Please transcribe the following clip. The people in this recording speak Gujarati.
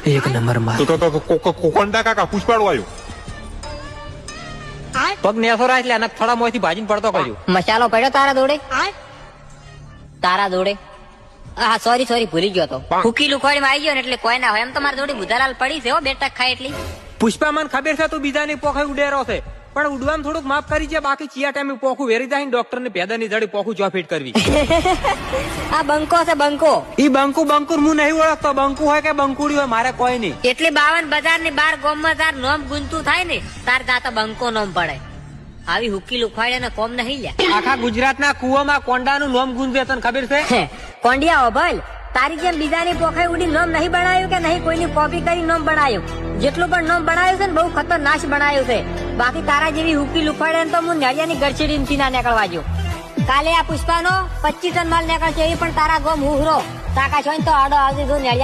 એક નંબર માં કોંડા કાકા પુષ્પાળો આવ્યો. પગ નેસો રાખ એટલે આના થોડા મોંથી ભાજીને પડતો કર્યો. મસાલો પડ્યો તારા જોડે? તારા જોડે? હા સોરી ભૂલી ગયો તો. ફૂકી લુખવાડી માં આવી ગયો ને એટલે કોઈ ના હોય. એમ તો મારા જોડે બુધાલાલ પડી છે હો, બે ટક ખાય એટલી. પુષ્પા મને ખબર છે તું બીજાની પોખે ઉડેરો છે, પણ ઉડવાનું થોડુંક માફ કરી છે. બાકી ચિયા ટાઈમે પોખું વેરી જાય ને ડોક્ટર ને ભેદાની જડી પોખું જો ફિટ કરવી. આ બંકો છે બંકો. ઈ બંકુ હું નહીં ઓળખતો. બંકુ હોય કે બંકુડી હોય મારે કોઈ નહીં. એટલે 52 બજાર ની 12 ગામ માં તાર નોમ ગુંતું થાય ને તાર દાતા બંકો નોમ પડે. આવી હુકી લુખવાડે ને કોમ નહીં લ્યા. આખા ગુજરાતના કુવામાં કોંડાનું નોમ ગુંજે તને ખબર છે? કોંડિયા ઓભલ તારી જેમ બીજાની પોખે ઉડી નોમ નહીં બનાવ્યું કે નહીં કોઈની કોપી કરી નોમ બનાવ્યું. જેટલું પણ નોમ બનાવ્યું છે ને બહુ ખતરનાક બનાવ્યું છે. બાકી તારા જેવી હુકી લુખવાડે તો હું નળિયાની ગરચડી ના નીકળવા જો. કાલે આ પુષ્પાનો 25 ટન માલ નીકળશે એ પણ તારા ગોમ હુહરો તાકા છો તો આડો આવજે જો નળિયા.